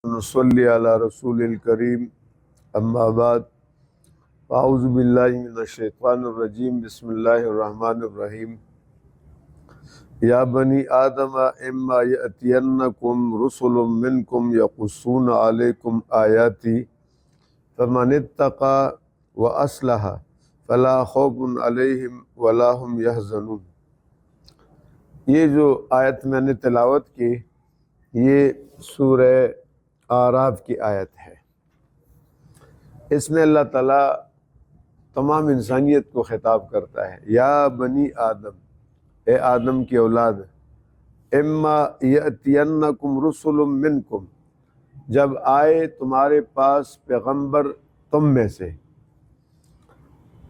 نصلی علی رسول الکریم اما بعد اعوذ باللہ من الشیطان الرجیم بسم اللہ الرحمن الرحیم یا بنی آدم اما یأتینکم رسل منکم یقصون علیکم آیاتی فمن اتقى واصلح فلا خوف علیہم ولا هم یحزنون۔ یہ جو آیت میں نے تلاوت کی یہ سورہ اعراف کی آیت ہے۔ اس میں اللہ تعالیٰ تمام انسانیت کو خطاب کرتا ہے، یا بنی آدم، اے آدم کی اولاد، اما یأتینکم رسل منکم، جب آئے تمہارے پاس پیغمبر تم میں سے،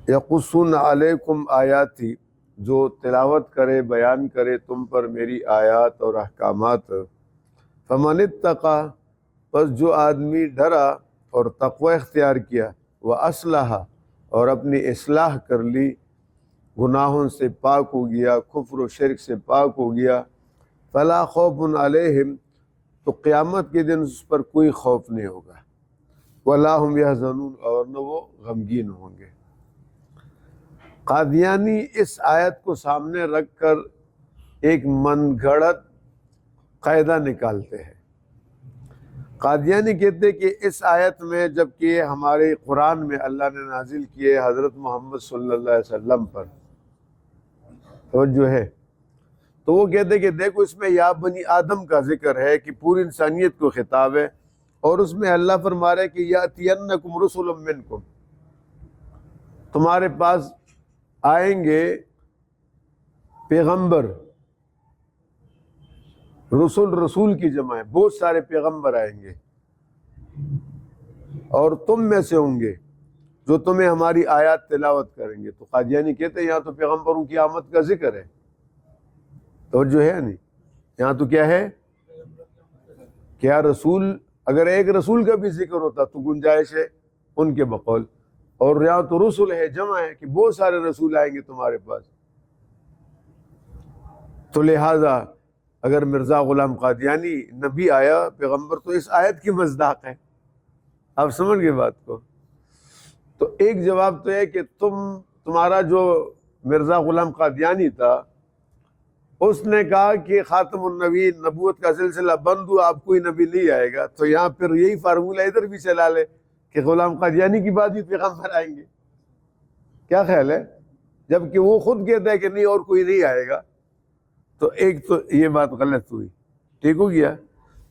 یقصون علیکم آیاتی، جو تلاوت کرے بیان کرے تم پر میری آیات اور احکامات، فمن اتقى، پس جو آدمی ڈرا اور تقوی اختیار کیا، واصلح، اور اپنی اصلاح کر لی، گناہوں سے پاک ہو گیا، کفر و شرک سے پاک ہو گیا، فلا خوف علیہم، تو قیامت کے دن اس پر کوئی خوف نہیں ہوگا، ولا هم یحزنون، اور نہ وہ غمگین ہوں گے۔ قادیانی اس آیت کو سامنے رکھ کر ایک من گھڑت قاعدہ نکالتے ہیں۔ قادیانی کہتے ہیں کہ اس آیت میں، جبکہ ہمارے قرآن میں اللہ نے نازل کیے حضرت محمد صلی اللہ علیہ وسلم پر، توجہ ہے، تو وہ کہتے ہیں کہ دیکھو اس میں یا بنی آدم کا ذکر ہے کہ پوری انسانیت کو خطاب ہے، اور اس میں اللہ فرما رہا ہے کہ یأتینکم رسل منکم، تمہارے پاس آئیں گے پیغمبر، رسول کی جمع ہے، بہت سارے پیغمبر آئیں گے، اور تم میں سے ہوں گے جو تمہیں ہماری آیات تلاوت کریں گے۔ تو قادیانی کہتے ہیں یہاں تو پیغمبروں کی آمد کا ذکر ہے، توجہ ہے نہیں، یہاں تو کیا ہے، کیا رسول، اگر ایک رسول کا بھی ذکر ہوتا تو گنجائش ہے ان کے بقول، اور یہاں تو رسول ہے، جمع ہے کہ بہت سارے رسول آئیں گے تمہارے پاس، تو لہٰذا اگر مرزا غلام قادیانی نبی آیا پیغمبر تو اس آیت کی مصداق ہے۔ آپ سمجھ گئے بات کو؟ تو ایک جواب تو ہے کہ تمہارا جو مرزا غلام قادیانی تھا اس نے کہا کہ خاتم النبی، نبوت کا سلسلہ بند ہوا، اب کوئی نبی نہیں آئے گا، تو یہاں پھر یہی فارمولہ ادھر بھی چلا لے کہ غلام قادیانی کی بعد بھی پیغمبر آئیں گے۔ کیا خیال ہے؟ جبکہ وہ خود کہتا ہے کہ نہیں اور کوئی نہیں آئے گا، تو ایک تو یہ بات غلط ہوئی، ٹھیک ہو گیا۔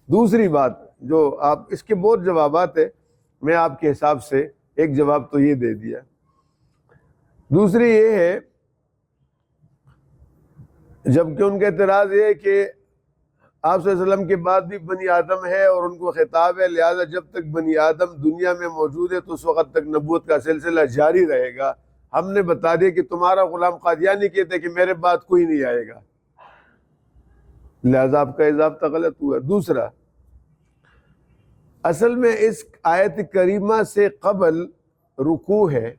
دوسری بات جو آپ، اس کے بہت جوابات ہیں، میں آپ کے حساب سے ایک جواب تو یہ دے دیا۔ دوسری یہ ہے، جبکہ ان کا اعتراض یہ ہے کہ آپ صلی اللہ علیہ وسلم کے بعد بھی بنی آدم ہے اور ان کو خطاب ہے، لہذا جب تک بنی آدم دنیا میں موجود ہے تو اس وقت تک نبوت کا سلسلہ جاری رہے گا۔ ہم نے بتا دیا کہ تمہارا غلام قادیانی کہتے ہیں کہ میرے بعد کوئی نہیں آئے گا، لہذا آپ کا اضافہ غلط ہوا۔ دوسرا، اصل میں اس آیت کریمہ سے قبل رکوع ہے،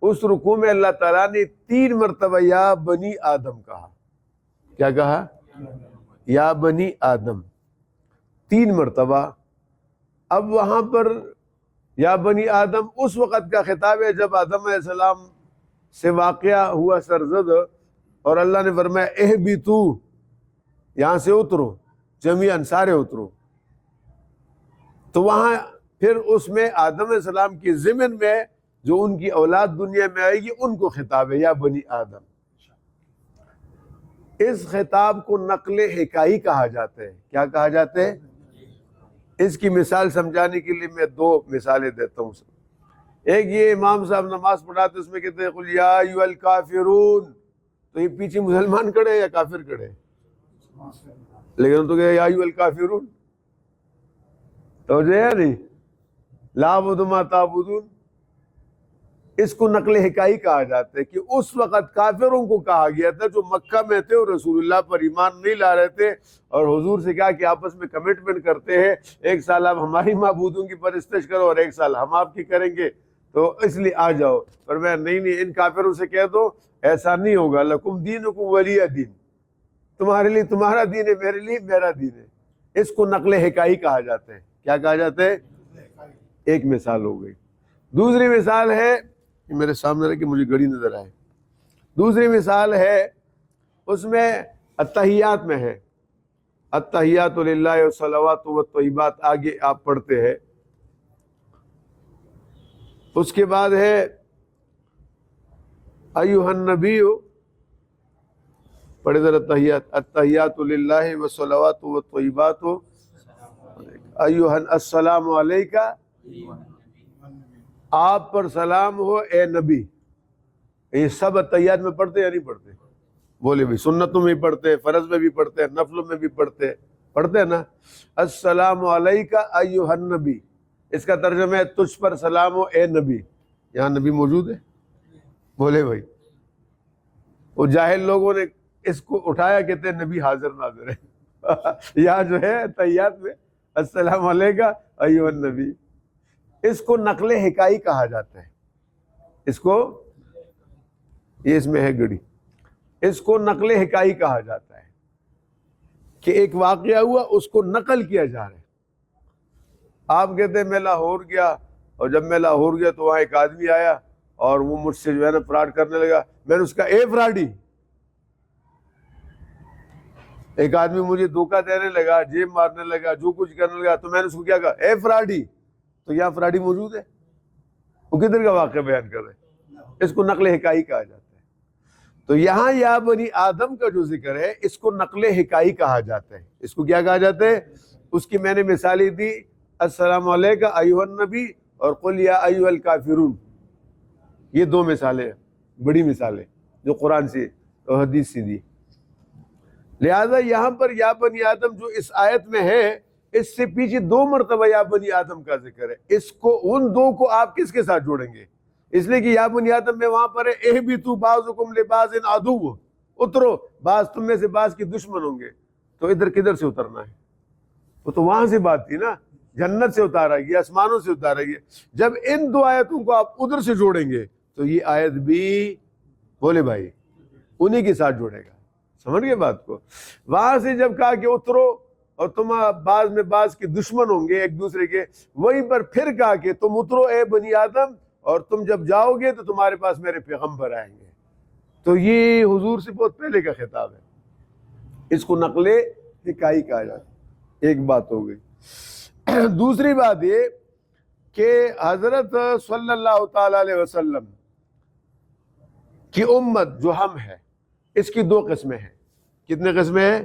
اس رکوع میں اللہ تعالیٰ نے 3 مرتبہ یا بنی آدم کہا۔ کیا کہا؟ یا بنی آدم، 3 مرتبہ۔ اب وہاں پر یا بنی آدم اس وقت کا خطاب ہے جب آدم علیہ السلام سے واقعہ ہوا سرزد، اور اللہ نے فرمایا اہبطو، یہاں سے اترو، جمیعاً سارے اترو۔ تو وہاں پھر اس میں آدم علیہ السلام کی ضمن میں جو ان کی اولاد دنیا میں آئے گی ان کو خطاب ہے یا بنی آدم۔ اس خطاب کو نقل حکائی کہا جاتا ہے۔ کیا کہا جاتا ہے؟ اس کی مثال سمجھانے کے لیے میں 2 مثالیں دیتا ہوں۔ ایک یہ، امام صاحب نماز پڑھاتے اس میں کہتے ہیں قل یا ایھا الکافرون، تو یہ پیچھے مسلمان کھڑے یا کافر کھڑے؟ لیکن تو کہ یا ایھا الکافرون، توجہ ہے نہیں، لا اعبد ما تعبدون، اس کو نقل حکائی کہا جاتا ہے کہ اس وقت کافروں کو کہا گیا تھا جو مکہ میں تھے اور رسول اللہ پر ایمان نہیں لا رہے تھے، اور حضور سے کہا کہ آپس میں کمٹمنٹ کرتے ہیں، 1 سال آپ ہماری معبودوں کی پرستش کرو اور 1 سال ہم آپ کی کریں گے، تو اس لیے آ جاؤ۔ پر میں نہیں، ان کافروں سے کہہ دو ایسا نہیں ہوگا، لکم دینکم ولی دین، تمہارے لیے تمہارا دین ہے، میرے لیے میرا دین ہے۔ اس کو نقل حکائی کہا جاتا ہے۔ کیا کہا جاتا ہے؟ ایک مثال ہو گئی. دوسری مثال ہے، میرے سامنے رکھ کے مجھے گھڑی نظر آئے، دوسری مثال ہے اس میں التحیات میں ہے، التحیات للہ والصلوات والطیبات، آگے آپ پڑھتے ہیں. اس کے بعد ہے ایھا النبی، پڑھے ذرا التحیات، التحیات للہ والصلوات والطیبات ایھا السلام علیکہ، آپ پر سلام ہو اے نبی. یہ سب التحیات میں پڑھتے یا نہیں پڑھتے؟ بولے بھائی. سنتوں میں بھی پڑھتے، فرض میں بھی پڑھتے، نفلوں میں بھی پڑھتے ہیں نا. السلام علیکہ ایھا النبی، اس کا ترجمہ ہے تجھ پر سلام ہو اے نبی. یہاں نبی موجود ہے؟ بولے بھائی. وہ جاہل لوگوں نے اس کو اٹھایا، کہتے ہیں نبی حاضر ناظر ہے. یہاں جو ہے تحیات میں السلام علیکہ ایھا النبی، اس کو نقل حکائی کہا جاتا ہے. اس کو، یہ اس میں ہے گڑی، اس کو نقل حکائی کہا جاتا ہے کہ ایک واقعہ ہوا اس کو نقل کیا جا رہا ہے. آپ کہتے ہیں میں لاہور گیا، اور جب میں لاہور گیا تو وہاں ایک آدمی آیا اور وہ مجھ سے جو ہے نا فراڈ کرنے لگا. میں نے اس کا اے فراڈی، ایک آدمی مجھے دھوکہ دینے لگا، جیب مارنے لگا، جو کچھ کرنے لگا، تو میں نے اس کو کیا کہا؟ اے فراڈی. تو یہاں فراڈی موجود ہے؟ وہ کدھر کا واقعہ بیان کر رہے ہیں؟ اس کو نقل حکائی کہا جاتا ہے. تو یہاں یا بنی آدم کا جو ذکر ہے اس کو نقل حکائی کہا جاتا ہے. اس کو کیا کہا جاتا ہے؟ اس کی میں نے مثالیں دی، السلام علیکہ ایھا النبی اور قل یا ایھا الکافرون. یہ دو مثالیں بڑی مثالیں جو قرآن سے اور حدیث سے دی. لہذا یہاں پر یا بنی آدم جو اس آیت میں ہے، اس سے پیچھے دو مرتبہ یا بنی آدم کا ذکر ہے. اس کو، ان دو کو آپ کس کے ساتھ جوڑیں گے؟ اس لیے کہ یا بنی آدم میں وہاں پر ہے اہبطوا بعضکم لبعض عدو، اترو، بعض تم میں سے بعض کے دشمن ہوں گے. تو ادھر کدھر سے اترنا ہے؟ وہ تو وہاں سے بات تھی نا، جنت سے اتارا گیا، آسمانوں سے اتارا گیا. جب ان دو آیتوں کو آپ ادھر سے جوڑیں گے تو یہ آیت بھی، بولے بھائی، انہی کے ساتھ جوڑے گا. سمجھ گئے بات کو؟ وہاں سے جب کہا کہ اترو اور تم بعض میں بعض کے دشمن ہوں گے ایک دوسرے کے، وہیں پر پھر کہا کہ تم اترو اے بنی آدم، اور تم جب جاؤ گے تو تمہارے پاس میرے پیغمبر آئیں گے. تو یہ حضور سے بہت پہلے کا خطاب ہے. اس کو نقل حکائی کہا جاتا ہے. ایک بات ہو گئی. دوسری بات یہ کہ حضرت صلی اللہ تعالی علیہ وسلم کی امت جو ہم ہے، اس کی دو قسمیں ہیں. کتنے قسمیں ہیں؟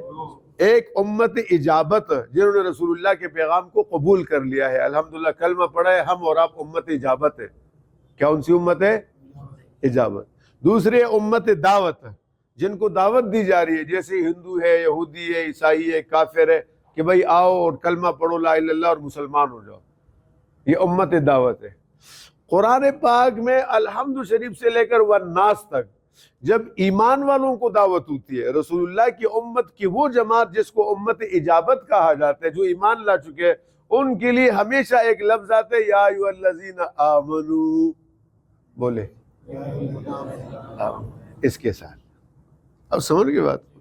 ایک امت اجابت، جنہوں نے رسول اللہ کے پیغام کو قبول کر لیا ہے، الحمدللہ کلمہ پڑھا ہے، ہم اور آپ امت اجابت ہے. کیا ان سی امت ہے؟ اجابت. دوسرے امت دعوت، جن کو دعوت دی جا رہی ہے، جیسے ہندو ہے، یہودی ہے، عیسائی ہے، کافر ہے، کہ بھائی آؤ اور کلمہ پڑھو لا الہ الا اللہ اور مسلمان ہو جاؤ. یہ امت دعوت ہے. قرآن پاک میں الحمد شریف سے لے کر والناس تک جب ایمان والوں کو دعوت ہوتی ہے، رسول اللہ کی امت کی وہ جماعت جس کو امت اجابت کہا جاتا ہے، جو ایمان لا چکے، ان کے لیے ہمیشہ ایک لفظ آتا ہے، یا ایھا الذین آمنو. بولے اس کے ساتھ. اب سمجھ گئے بات کو؟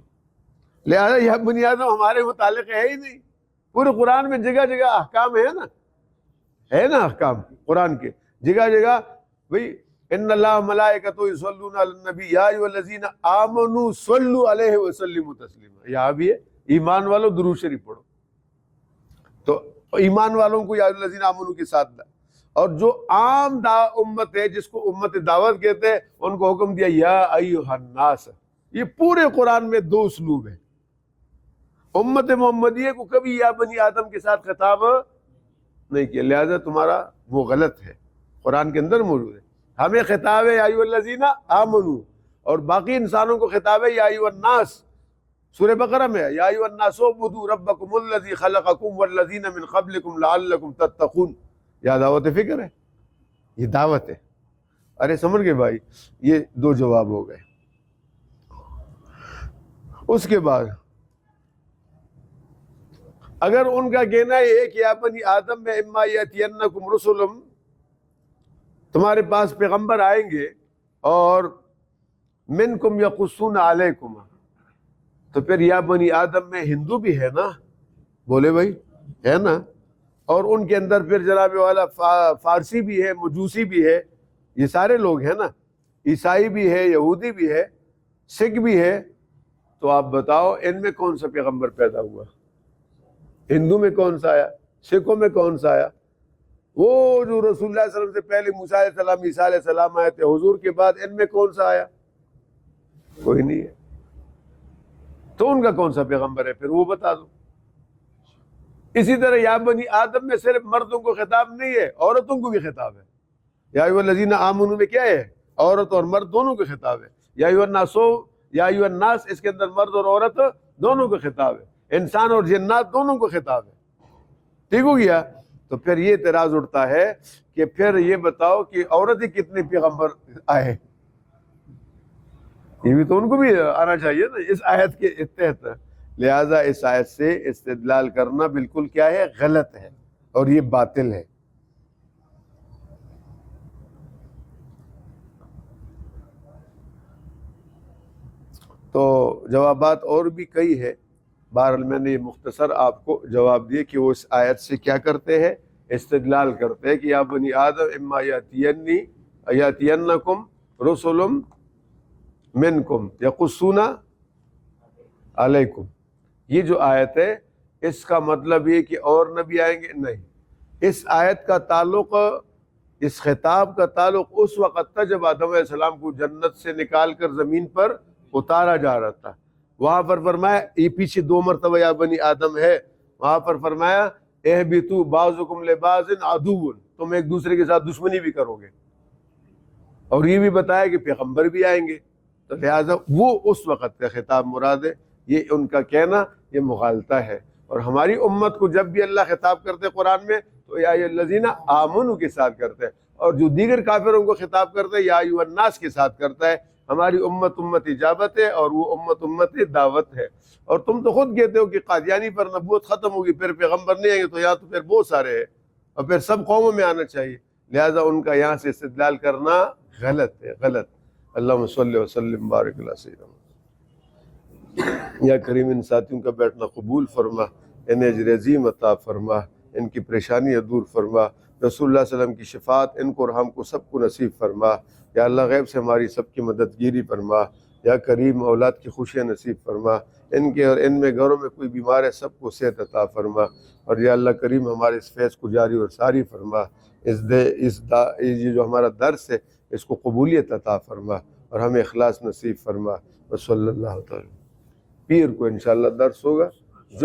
لہذا یہ بنیاد ہمارے متعلق ہے ہی نہیں. پورے قرآن میں جگہ جگہ احکام ہے نا احکام قرآن کے جگہ جگہ. بھئی ان اللہ ملائکۃ یصلون علی النبی یا ایھا الذین آمنوا صلوا علیہ وسلموا تسلیما. یہاں بھی ہے ایمان والوں درود شریف پڑھو. تو ایمان والوں کو یا ایھا الذین آمنوا کے ساتھ دا. اور جو عام امت ہے، جس کو امت دعوت کہتے ہیں، ان کو حکم دیا یا ایھا الناس. یہ پورے قرآن میں دو اسلوب ہیں. امت محمدیہ کو کبھی یا بنی آدم کے ساتھ خطاب نہیں کیا، لہذا تمہارا وہ غلط ہے، قرآن کے اندر موجود ہے. ہمیں خطاب ہے یا ایھا الذین آمنوا، اور باقی انسانوں کو خطاب ہے یا ایھا الناس. سورہ بقرہ میں یا ایھا الناس اعبدوا ربکم الذی خلقکم والذین من قبلکم لعلکم تتقون. یا دعوت فکر ہے، یہ دعوت ہے. ارے سمجھ گئے بھائی؟ یہ دو جواب ہو گئے. اس کے بعد اگر ان کا کہنا یہ ہے کہ یا بنی آدم میں اما یاتینکم رسل، تمہارے پاس پیغمبر آئیں گے اور منکم یقصون علیکم، تو پھر یا بنی آدم میں ہندو بھی ہے نا. بولے بھائی، ہے نا؟ اور ان کے اندر پھر جناب والا فارسی بھی ہے، مجوسی بھی ہے، یہ سارے لوگ ہیں نا، عیسائی بھی ہے، یہودی بھی ہے، سکھ بھی ہے، تو آپ بتاؤ ان میں کون سا پیغمبر پیدا ہوا؟ ہندو میں کون سا آیا؟ سکھوں میں کون سا آیا؟ وہ جو رسول اللہ صلی اللہ علیہ وسلم سے پہلے موسیٰ علیہ السلام، عیسیٰ علیہ السلام آئے تھے، حضور کے بعد ان میں کون سا آیا؟ کوئی نہیں ہے، تو ان کا کون سا پیغمبر ہے پھر وہ بتا دو۔ اسی طرح یا بنی آدم میں صرف مردوں کو خطاب نہیں ہے، عورتوں کو بھی خطاب ہے۔ یا ایھا الذین آمنوا میں کیا ہے؟ عورت اور مرد دونوں کو خطاب ہے۔ یا ایھا الناس، یا ایھا الناس، اس کے اندر مرد اور عورت دونوں کو خطاب ہے، انسان اور جنات دونوں کو خطاب ہے۔ ٹھیک ہو گیا؟ تو پھر یہ اعتراض اٹھتا ہے کہ پھر یہ بتاؤ کہ عورت ہی کتنے پیغمبر آئے؟ یہ بھی تو ان کو بھی آنا چاہیے نا اس آیت کے تحت۔ لہٰذا اس آیت سے استدلال کرنا بالکل کیا ہے؟ غلط ہے، اور یہ باطل ہے۔ تو جوابات اور بھی کئی ہے، بہرحال میں نے یہ مختصر آپ کو جواب دیے کہ وہ اس آیت سے کیا کرتے ہیں؟ استدلال کرتے ہیں کہ یا بنی آدم اما یاتینکم رسل منکم یقصون علیکم۔ یہ جو آیت ہے اس کا مطلب یہ کہ اور نبی آئیں گے؟ نہیں، اس آیت کا تعلق، اس خطاب کا تعلق اس وقت تھا جب آدم علیہ السلام کو جنت سے نکال کر زمین پر اتارا جا رہا تھا۔ وہاں پر فرمایا، یہ پیچھے 2 مرتبہ یا بنی آدم ہے، وہاں پر فرمایا اہبطوا بعضکم لبعض عدو، تم ایک دوسرے کے ساتھ دشمنی بھی کرو گے، اور یہ بھی بتایا کہ پیغمبر بھی آئیں گے۔ تو لہٰذا وہ اس وقت کا خطاب مراد ہے، یہ ان کا کہنا یہ مغالطہ ہے۔ اور ہماری امت کو جب بھی اللہ خطاب کرتے قرآن میں تو یا ایھا الذین آمنوا کے ساتھ کرتے ہیں، اور جو دیگر کافروں کو خطاب کرتے ہیں یا ایھا الناس کے ساتھ کرتا ہے۔ ہماری امت اجابت ہے، اور وہ امت دعوت ہے۔ اور تم تو خود کہتے ہو کہ قادیانی پر نبوت ختم ہوگی، پھر پیغمبر نہیں آئیں گے، تو یہاں تو پھر بہت سارے ہیں اور پھر سب قوموں میں آنا چاہیے۔ لہٰذا ان کا یہاں سے استدلال کرنا غلط ہے، غلط۔ اللہم صلی وسلم بارک علی سیدنا۔ یا کریم ان ساتھیوں کا بیٹھنا قبول فرما، انہیں اجر عظیم عطا فرما، ان کی پریشانیاں دور فرما، رسول اللہ صلی اللہ علیہ وسلم کی شفاعت ان کو اور ہم کو سب کو نصیب فرما۔ یا اللہ غیب سے ہماری سب کی مددگیری فرما۔ یا کریم اولاد کی خوشیاں نصیب فرما، ان کے اور ان میں گھروں میں کوئی بیمار ہے سب کو صحت عطا فرما۔ اور یا اللہ کریم ہمارے اس فیض کو جاری اور ساری فرما، یہ جو ہمارا درس ہے اس کو قبولیت عطا فرما، اور ہمیں اخلاص نصیب فرما۔ وصلی اللہ تعالی۔ پیر کو انشاءاللہ درس ہوگا۔